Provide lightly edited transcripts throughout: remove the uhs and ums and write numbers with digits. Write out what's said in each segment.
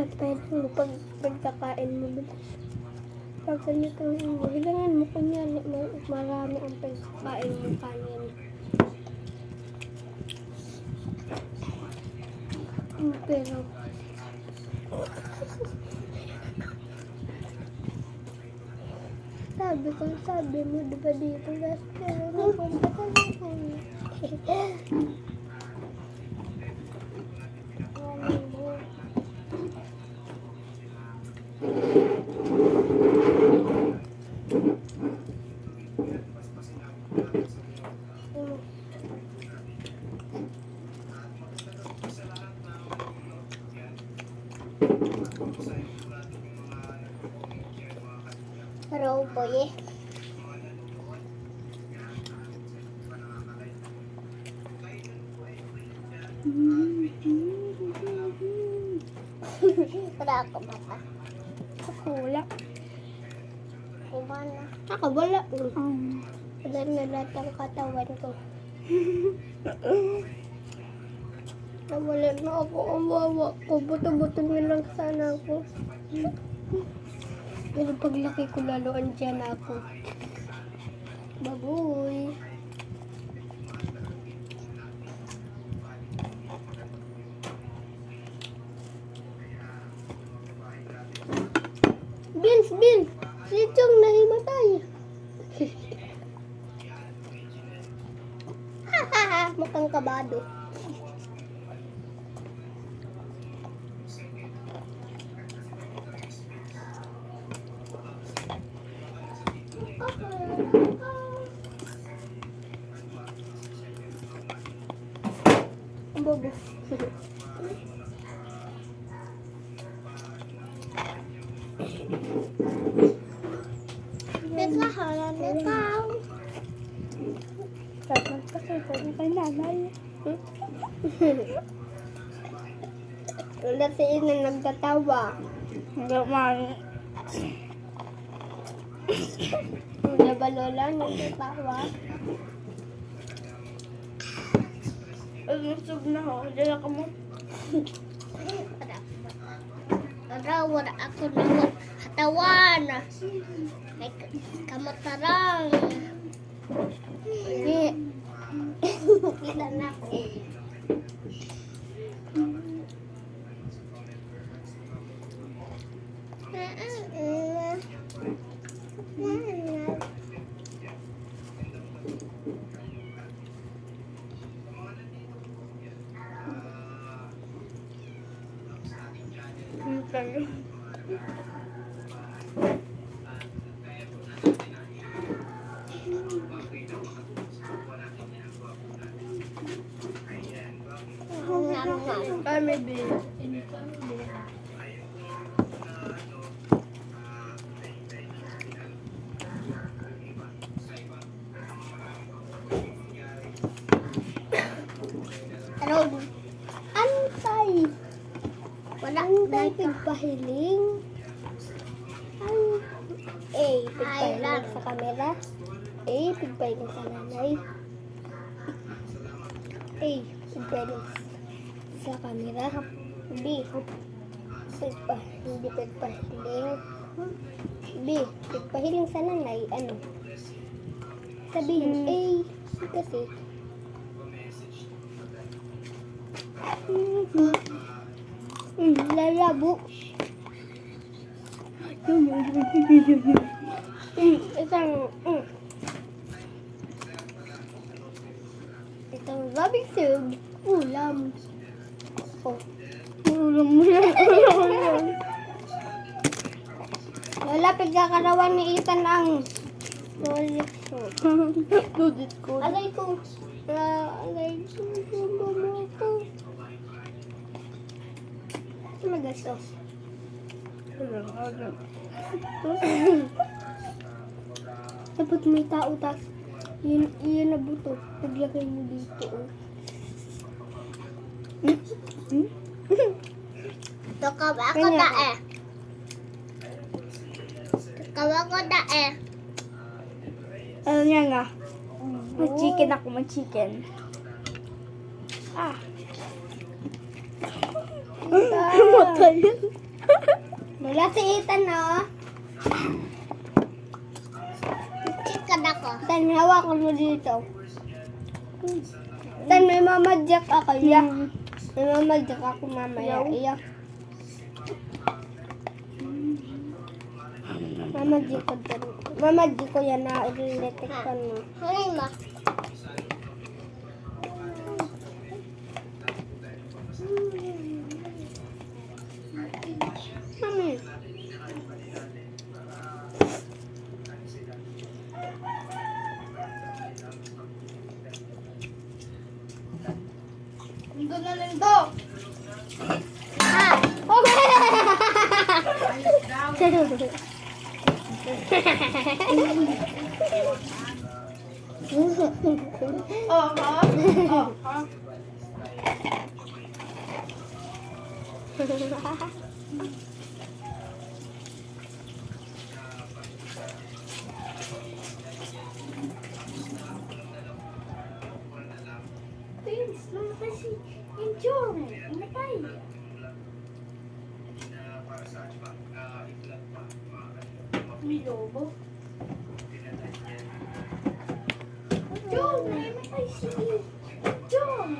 Tatay mo pagkakain mo bilis. Pag ganito mo, hilangan mo kunyari marami ang pagkain mo kanin. Pero sabi mo diba dito pero napunta ka na. Raw boy Wala ako mata. Ako wala. Kumana. Ako wala. Wala na lahat ang katawan ko. Nawala na ako. Ang wawa ko. Buto-buto na lang sana ako. Pero paglaki ko lalo andyan ako. Baboy. Bills! Si Chong nahimatay. Hahaha, mukhang kabado. Ang bobo. Nagkahalan ikaw. Tapos kasi kay nanay. Wala si Ina nagtatawa. Hindi man. Wala ba Lola nagtatawa? Usog na ho. Dala ka mo. Wala ako naman katawan. Ay, kamatarang. Hindi. Kita na ako. Tayo. Maybe. Ano? Antay. Walang tayo pigpahiling. A. Pigpahiling sa kamera. A. Pigpahiling sa nanay. A. Pigpahiling sa kamera. B. Hindi pigpahiling. B. Pigpahiling sa nanay. Ano? Sabihin A. Kasi lalabo. Itong rabing sug. Ulam. Oh. Ulam mo yan. Lola, pagkakarawan ni Ethan ang solid soup. Dudit ko. Alay ko. Alay ko. Mama ko. Magasto. Dapat may tao tas yun na buto. Paglagay mo dito. Takaw ako da eh. Takaw ako da eh. Ano niya nga? Mag-chicken ako, mag-chicken. Ah. Matay. Wala si Ethan, no? Chicken ako. Ethan, hawakan mo dito. Ethan, may mamadyak ako, ya. May mamadyak ako mamaya, iya. Mamadyak ko din. Mamadyak ko yan na ilitikpan mo. Huli mo. Mami. Ito na lang to. Ah! Okay! Oh, ha? Oh, ha? Prince, namatay si Inchong. Namatay. May lobo. Inchong, namatay si Inchong.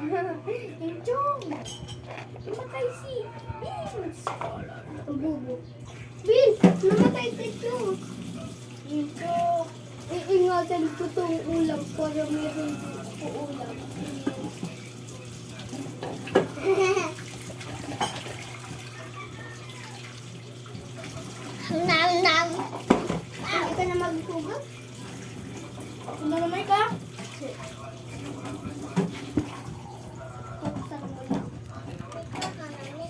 Inchong. Namatay si Vince. Ang bubo. Vince, namatay si Inchong. Inchong. Iingatan ko itong ulam para meron ko ulam. Nam. Hindi ka na maghugas? Ano naman ka?